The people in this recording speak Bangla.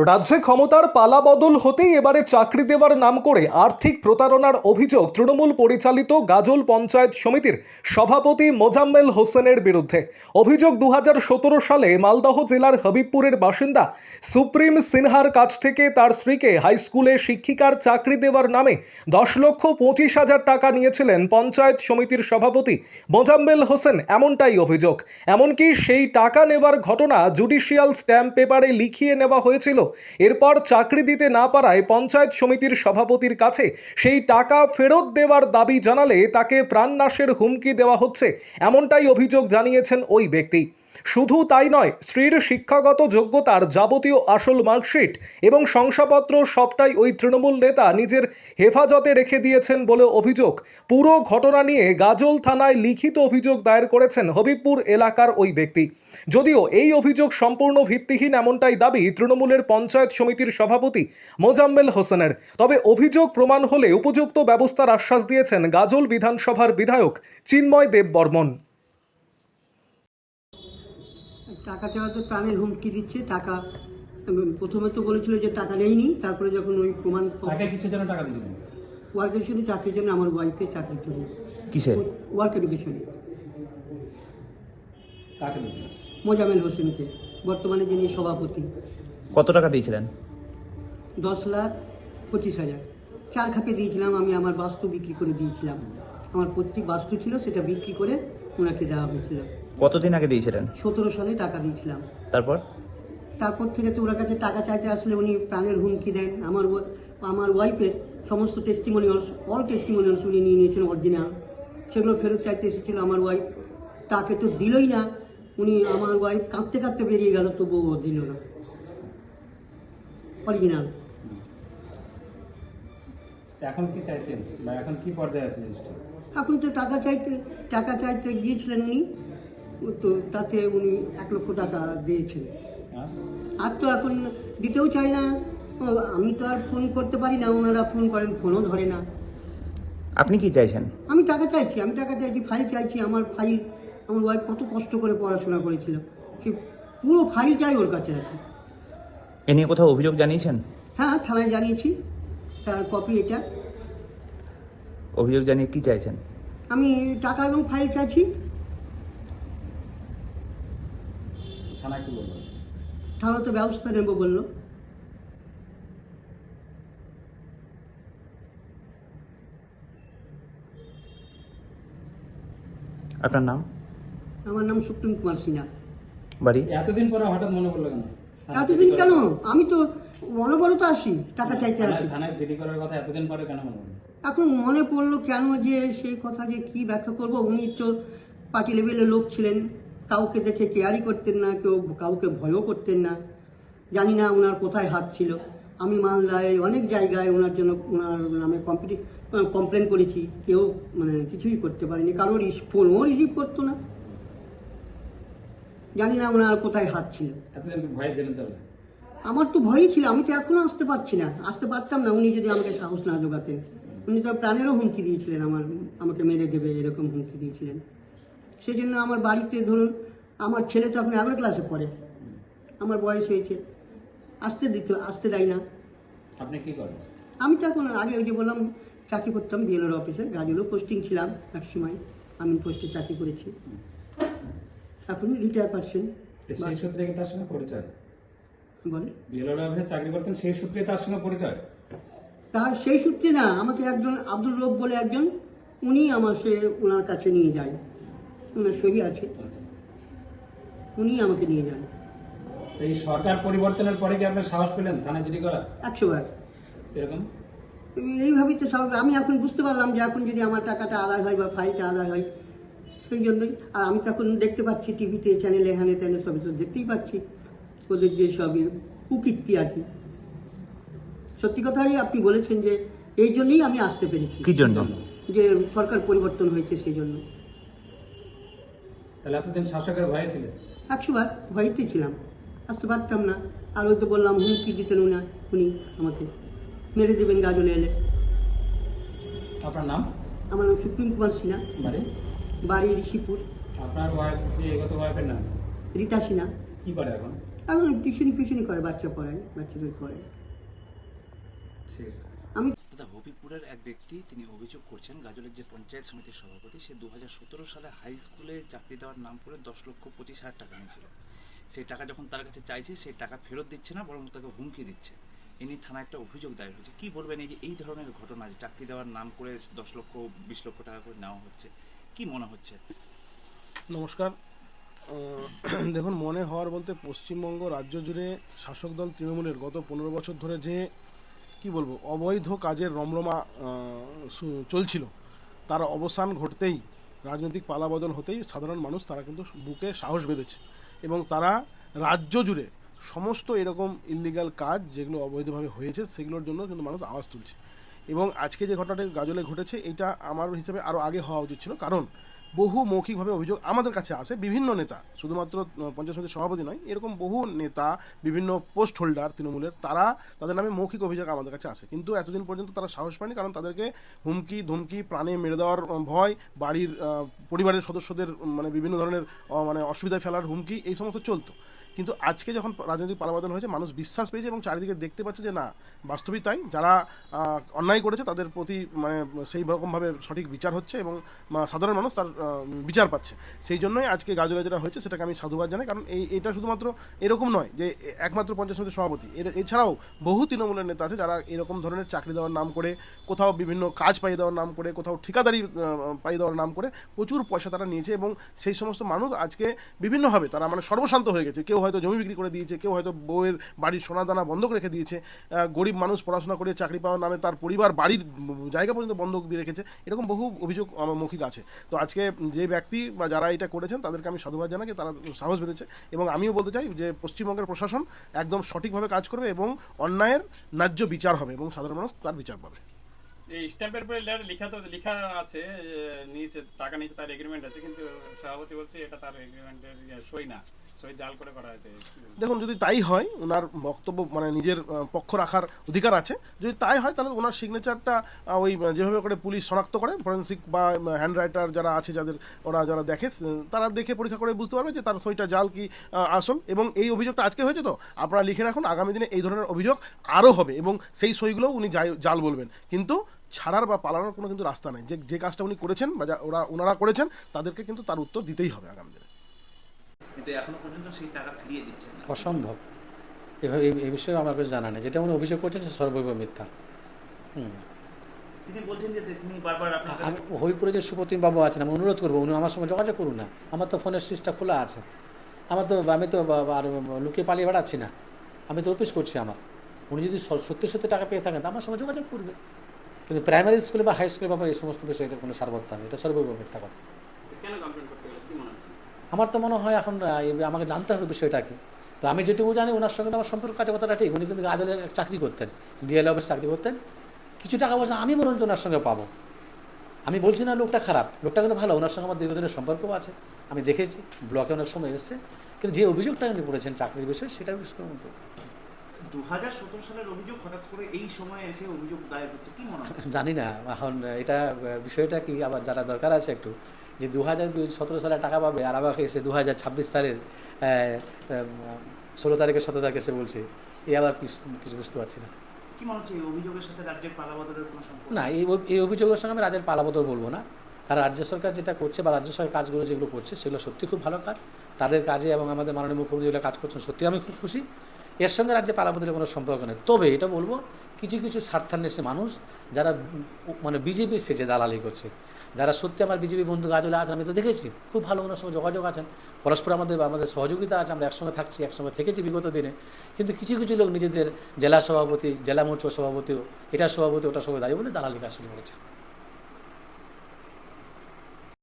রাজ্যে ক্ষমতার পালাবদল হতেই এবারে চাকরি দেওয়ার নাম করে আর্থিক প্রতারণার অভিযোগ তৃণমূল পরিচালিত গাজল পঞ্চায়েত সমিতির সভাপতি মোজাম্মেল হোসেনের বিরুদ্ধে। অভিযোগ 2017 সালে মালদহ জেলার হবিবপুরের বাসিন্দা সুপ্রিম সিনহার কাছ থেকে তার স্ত্রীকে হাই স্কুলে শিক্ষিকার চাকরি দেওয়ার নামে 10,25,000 টাকা নিয়েছিলেন পঞ্চায়েত সমিতির সভাপতি মোজাম্মেল হোসেন, এমনটাই অভিযোগ। এমনকি সেই টাকা নেওয়ার ঘটনা জুডিশিয়াল স্ট্যাম্প পেপারে লিখিয়ে নেওয়া হয়েছিল। এরপর চাকরি দিতে না পারায় পঞ্চায়েত সমিতির সভাপতির কাছে সেই টাকা ফেরত দেওয়ার দাবি জানালে তাকে প্রাণনাশের হুমকি দেওয়া হচ্ছে, এমনটাই অভিযোগ জানিয়েছেন ওই ব্যক্তি। শুধু তাই নয়, স্ত্রীর শিক্ষাগত যোগ্যতার যাবতীয় আসল মার্কশিট এবং শংসাপত্র সবটাই ওই তৃণমূল নেতা নিজের হেফাজতে রেখে দিয়েছেন বলে অভিযোগ। পুরো ঘটনা নিয়ে গাজল থানায় লিখিত অভিযোগ দায়ের করেছেন হবিবপুর এলাকার ওই ব্যক্তি। যদিও এই অভিযোগ সম্পূর্ণ ভিত্তিহীন, এমনটাই দাবি তৃণমূলের পঞ্চায়েত সমিতির সভাপতি মোজাম্মেল হোসেনের। তবে অভিযোগ প্রমাণ হলে উপযুক্ত ব্যবস্থার আশ্বাস দিয়েছেন গাজল বিধানসভার বিধায়ক চিন্ময় দেববর্মন। টাকা চাওয়া তো প্রাণের হুমকি দিচ্ছে। টাকা প্রথমে তো বলেছিল যে টাকা নেইনি, তারপরে যখন ওই প্রমাণ কিসের জন্য টাকা দিয়েছিলেন? ওয়ার্ক এডুকেশনে চাকরির জন্য, আমার ওয়াইফকে চাকরি জন্য। কিসের ওয়ার্ক এডুকেশনে কাকে দিয়েছিলেন? মোজাম্মেল হোসেনকে, বর্তমানে যিনি সভাপতি। কত টাকা দিয়েছিলেন? 10,25,000 চার খাপে দিয়েছিলাম। আমি আমার বাস্তু বিক্রি করে দিয়েছিলাম। আমার প্রত্যেক বাস্তু ছিল, সেটা বিক্রি করে ওনাকে দেওয়া হয়েছিল। কতদিন আগে দিয়েছিলেন? 17 সালে টাকা দিয়েছিলাম। তারপর থেকে তো ওনার কাছে টাকা চাইতে আসলে উনি প্রাণের হুমকি দেন। আমার ওয়াইফের সমস্ত টেস্টিমোনিয়ালস, অল টেস্টিমোনিয়ালস উনি নিয়ে নিয়েছেন অরিজিনাল, সেগুলো ফেরত চাইতে এসেছিল আমার ওয়াইফ। তাকে তো দিলই না। উনি, আমার ওয়াইফ কাঁদতে কাঁদতে বেরিয়ে গেল, তবুও দিল না অরিজিনাল। এখন কি চাইছেন বা এখন কি পর্যায়ে আছে? এখন তো টাকা চাইতে গিয়েছিলেন উনি, তো তাতে উনি 1 লক্ষ টাকা দিয়েছেন। আর তো এখন দিতেও চাই না। আমি তো আর ফোন করতে পারি না, ওনারা ফোন করেন, ফোনও ধরে না। আপনি কি চাইছেন? আমি টাকা চাইছি, ফাইল চাইছি। আমার ফাইল, আমার ওয়াইফ কত কষ্ট করে পড়াশোনা করেছিল, সে পুরো ফাইল চাই ওর কাছে আছে। এ নিয়ে কোথাও অভিযোগ জানিয়েছেন? হ্যাঁ, থানায় জানিয়েছি, তার কপি এটা। অভিযোগ জানিয়ে কি চাইছেন? আমি টাকা এবং ফাইল চাইছি। থানায় কি বলবো? থানা তো ব্যবস্থা নেব বললো। আপনার নাম? আমার নাম সুপ্রিম কুমার সিনহা। বাড়ি? এতদিন পরে হঠাৎ মনে পড়লো কেন? এতদিন কেন? আমি তো অনবরত আসি, টাকা চাইতে আসি। থানায় জিডি করার কথা এতদিন পরে কেন মনে পড়লো? এখন মনে পড়লো কেন, যে সেই কথা যে কি ব্যাখ্যা করব। উনি তো পার্টি লেভেলের লোক ছিলেন, কাউকে দেখে কেয়ারই করতেন না, কাউকে ভয়ও করতেন না। জানি না ওনার কোথায় হাত ছিল। আমি মালদায় অনেক জায়গায় ওনার জন্য, ওনার নামে কমপ্লেন করেছি, কেউ কিছুই করতে পারেনি। কারোর ফোনও রিসিভ করতো না। জানি না ওনার কোথায় হাত ছিল। এতদিন ভয় ছিলেন তাহলে? আমার তো ভয়ই ছিল। আমি তো এখনো আসতে পারতাম না উনি যদি আমাকে সাহস না জোগাতেন। উনি তো প্রাণেরও হুমকি দিয়েছিলেন, আমাকে মেরে দেবে এরকম হুমকি দিয়েছিলেন। সেই জন্য আমার বাড়িতে, ধরুন আমার ছেলে তো এখন 11 ক্লাসে পড়ে, আমার বয়স হয়েছে, আসতে দেয় না। আপনি কি করেন? আমি তো এখন, আগে ওই যে বললাম চাকরি করতাম বিএলওর অফিসে, গাজলও পোস্টিং ছিলাম এক সময়, আমি পোস্টে চাকরি করেছি। এখন রিটায়ার পারছেন। সেই সূত্রে কি তার সঙ্গে পরিচয়? বলে বিএলওর অফিসে চাকরি করতেন, সেই সূত্রে তার সঙ্গে পরিচয়? তার সেই সূত্রে না, আমাকে একজন আব্দুল রব বলে একজন, উনি ওনার কাছে নিয়ে যায়, ওনার সহি আছে, উনি আমাকে নিয়ে যান। এই সরকার পরিবর্তনের পরে কি আপনার সাহস পেলেন থানায় জিডি করা? 100 বার। এরকম এইভাবেই তো সব। আমি এখন বুঝতে পারলাম যে এখন যদি আমার টাকাটা আদায় হয় বা ফাইলটা আদায় হয়, সেই জন্যই। আর আমি তখন দেখতে পাচ্ছি টিভিতে, চ্যানেলে, এখানে ত্যানে সবই তো দেখতেই পাচ্ছি ওদের যে সবই কুকীর্তি আর কি। সত্যি কথাই আপনি বলেছেন যে এই জন্যই আমি আসতে পেরেছি। কি জন্য? যে সরকার পরিবর্তন হয়েছে, সেই জন্য। তাহলে এতদিন শাসকের ভয়ে ছিলেন? 100 বার ভয়তে ছিলাম, আসতে পারতাম না। আর ওই তো বললাম, হুমকি দিতেন উনি আমাকে মেরে দেবেন গাজলে এলে। আপনার নাম? আমার নাম সুপ্রিম কুমার সিনহা। বাড়ি? ঋষিপুর। আপনার ওয়াইফ, যে এগত ওয়াইফের নাম? রীতা সিনহা। কি করে এখন? এখন টিউশনি করে, বাচ্চাদের পড়ায়। আমি দাদা, হবিপুরের এক ব্যক্তি তিনি অভিযোগ করছেন গাজলের যে পঞ্চায়েত সমিতির সভাপতি সে 2017 সালে হাই স্কুলে চাকরি দেওয়ার নাম করে 10,25,000 টাকা নিয়েছিল। সেই টাকা যখন তার কাছে চাইছে সেই টাকা ফেরত দিচ্ছে না, বরং তাকে হুমকি দিচ্ছে। এ নিয়ে থানায় একটা অভিযোগ দায়ের হয়েছে। কি বলবেন এই যে এই ধরনের ঘটনা, যে চাকরি দেওয়ার নাম করে 10 লক্ষ 20 লক্ষ টাকা করে নেওয়া হচ্ছে, কি মনে হচ্ছে? নমস্কার। দেখুন, মনে হওয়ার বলতে পশ্চিমবঙ্গ রাজ্য জুড়ে শাসক দল তৃণমূলের গত 15 বছর ধরে যে কি বলবো অবৈধ কাজের রমরমা চলছিল, তার অবসান ঘটতেই, রাজনৈতিক পালাবদল হতেই সাধারণ মানুষ তারা কিন্তু বুকে সাহস বেঁধেছে এবং তারা রাজ্য জুড়ে সমস্ত এরকম ইল্লিগাল কাজ যেগুলো অবৈধভাবে হয়েছে সেগুলোর জন্য কিন্তু মানুষ আওয়াজ তুলছে। এবং আজকে যে ঘটনাটি গাজলে ঘটেছে এটা আমার হিসাবে আরও আগে হওয়া উচিত ছিল, কারণ বহু মৌখিকভাবে অভিযোগ আমাদের কাছে আসে। বিভিন্ন নেতা, শুধুমাত্র পঞ্চায়েত সমিতির সভাপতি নয়, এরকম বহু নেতা, বিভিন্ন পোস্ট হোল্ডার তৃণমূলের, তাদের নামে মৌখিক অভিযোগ আমাদের কাছে আসে, কিন্তু এতদিন পর্যন্ত তারা সাহস পায়নি, কারণ তাদেরকে হুমকি ধমকি, প্রাণে মেরে দেওয়ার ভয়, বাড়ির পরিবারের সদস্যদের মানে বিভিন্ন ধরনের মানে অসুবিধায় ফেলার হুমকি, এই সমস্ত চলতো। কিন্তু আজকে যখন রাজনৈতিক পালাবদল হয়েছে, মানুষ বিশ্বাস পেয়েছে এবং চারিদিকে দেখতে পাচ্ছে যে না, বাস্তবিক তাই, যারা অন্যায় করেছে তাদের প্রতি মানে সেই রকমভাবে সঠিক বিচার হচ্ছে এবং সাধারণ মানুষ তার বিচার পাচ্ছে। সেই জন্যই আজকে গাজলে যেটা হয়েছে সেটাকে আমি সাধুবাদ জানাই, কারণ এটা শুধুমাত্র এরকম নয় যে একমাত্র পঞ্চায়েত সমিতির সভাপতি, এছাড়াও বহু তৃণমূলের নেতা আছে যারা এরকম ধরনের চাকরি দেওয়ার নাম করে, কোথাও বিভিন্ন কাজ পাইয়ে দেওয়ার নাম করে, কোথাও ঠিকাদারি পাইয়ে দেওয়ার নাম করে প্রচুর পয়সা তারা নিয়েছে। এবং সেই সমস্ত মানুষ আজকে বিভিন্নভাবে তারা মানে সর্বশান্ত হয়ে গেছে। কেউ হয়তো জমি বিক্রি করে দিয়েছে, কেউ হয়তো বউয়ের বাড়ির সোনাদানা বন্ধক রেখে দিয়েছে, গরিব মানুষ পড়াশোনা করে চাকরি পাওয়ার নামে তার পরিবার বাড়ির জায়গা পর্যন্ত বন্ধক দিয়ে রেখেছে। এরকম বহু অভিযোগ আমার মৌখিক আছে। তো আজকে যে ব্যক্তি বা যারা এটা করেছেন তাদেরকে আমি সাধুবাদ জানাই, তারা সাহস বেঁধেছে। এবং আমিও বলতে চাই যে পশ্চিমবঙ্গের প্রশাসন একদম সঠিকভাবে কাজ করবে এবং অন্যায়ের ন্যায্য বিচার হবে এবং সাধারণ মানুষ তার বিচার পাবে। এই স্ট্যাম্পের উপরে লেখা আছে নিচে টাকা নিচে তার এগ্রিমেন্ট আছে, কিন্তু সভাপতি বলছে এটা তার এগ্রিমেন্টের সই না, সই জাল করে করা হয়েছে। দেখুন, যদি তাই হয়, ওনার বক্তব্য মানে নিজের পক্ষ রাখার অধিকার আছে। যদি তাই হয় তাহলে ওনার সিগনেচারটা ওই যেভাবে করে পুলিশ শনাক্ত করে, ফরেন্সিক বা হ্যান্ড রাইটার যারা আছে যারা দেখে, তারা দেখে পরীক্ষা করে বুঝতে পারবে যে তার সইটা জাল কি আসল। এবং এই অভিযোগটা আজকে হয়েছে, তো আপনারা লিখে রাখুন, আগামী দিনে এই ধরনের অভিযোগ আরও হবে এবং সেই সইগুলোও উনি জাল বলবেন। কিন্তু ছাড়ার বা পালানোর কোনো কিন্তু রাস্তা নেই। যে কাজটা উনি করেছেন বা ওনারা করেছেন তাদেরকে কিন্তু তার উত্তর দিতেই হবে আগামী দিনে। কিন্তু এখনো পর্যন্ত সেই টাকা ফিরিয়ে দিচ্ছেন না। অসম্ভব। এভাবে এই বিষয়ে আমার কাছে জানা নেই। যেটা উনি অভিযোগ করছেন সে সর্বৈব মিথ্যা। তিনি বলছেন যে তিনি বারবার আপনাকে আমি হরিপুরে যে সুপ্রতিম বাবু আছেন, আমি অনুরোধ করবো উনি আমার সঙ্গে যোগাযোগ করুন না। আমার তো ফোনের সুইচটা খোলা আছে, আমি তো আর লুকিয়ে পালিয়ে বেড়াচ্ছি না, আমি তো অফিস করছি। উনি যদি সত্যি সত্যি টাকা পেয়ে থাকেন আমার সঙ্গে যোগাযোগ করবে। কিন্তু প্রাইমারি স্কুলে বা হাই স্কুলে ব্যাপারে এই সমস্ত বিষয়ে এটা কোনো সারবত্তা নেই, এটা সর্বৈব মিথ্যা কথা। আমার তো মনে হয় এখন আমাকে জানতে হবে বিষয়টা কি। তো আমি যেটুকু জানি, ওনার সঙ্গে আমার সম্পর্ক কাছে কথাটা ঠিক। উনি কিন্তু গাজলে চাকরি করতেন, বিএলএ অফিসে চাকরি করতেন। কিছু টাকা পয়সা আমি বরঞ্চ ওনার সঙ্গে পাবো। আমি বলছি না লোকটা খারাপ, লোকটা কিন্তু ভালো। ওনার সঙ্গে আমার দীর্ঘদিনের সম্পর্কও আছে, আমি দেখেছি, ব্লকে অনেক সময় এসেছে। কিন্তু যে অভিযোগটা উনি করেছেন চাকরির বিষয়ে, সেটার বিষয়ে 2017 সালের অভিযোগ হঠাৎ করে এই সময়ে এসে অভিযোগ দায়ের হচ্ছে, কি মনে হয়? জানি না এখন এটা বিষয়টা কি। আবার যারা দরকার আছে একটু, যে 2017 সালে টাকা পাবে আর আবার এসে 2026 সালের 16 তারিখে 17 তারিখে এসে বলছে, এই আবার কিছু বুঝতে পারছি না। কি মনে হচ্ছে এই অভিযোগের সাথে রাজ্যের পালাবদলের কোনো সম্পর্ক? না, এই অভিযোগের সঙ্গে আমি রাজ্যের পালাবদল বলবো না। কারণ রাজ্য সরকার যেটা করছে বা রাজ্য সরকার কাজগুলো যেগুলো করছে সেগুলো সত্যি খুব ভালো কাজ। তাদের কাজে এবং আমাদের মাননীয় মুখ্যমন্ত্রী যেগুলো কাজ করছেন সত্যি আমি খুব খুশি। এর সঙ্গে রাজ্যে পালাবদলের কোনো সম্পর্ক নেই। তবে এটা বলবো, কিছু স্বার্থান্বেষী মানুষ যারা মানে বিজেপি সেজে দালালি করছে, যারা সত্যি আমার বিজেপি বন্ধু গাজলে আছেন, আমি তো দেখেছি খুব ভালো ওনার সঙ্গে যোগাযোগ আছেন, পরস্পর আমাদের সহযোগিতা আছে, আমরা একসঙ্গে থাকছি, একসঙ্গে থেকেছি বিগত দিনে। কিন্তু কিছু লোক নিজেদের জেলা সভাপতি, জেলা মোর্চার সভাপতি, এটা সভাপতি, ওটা সভাপতি দায়ী বলে দালালি কাজ শুরু করেছে।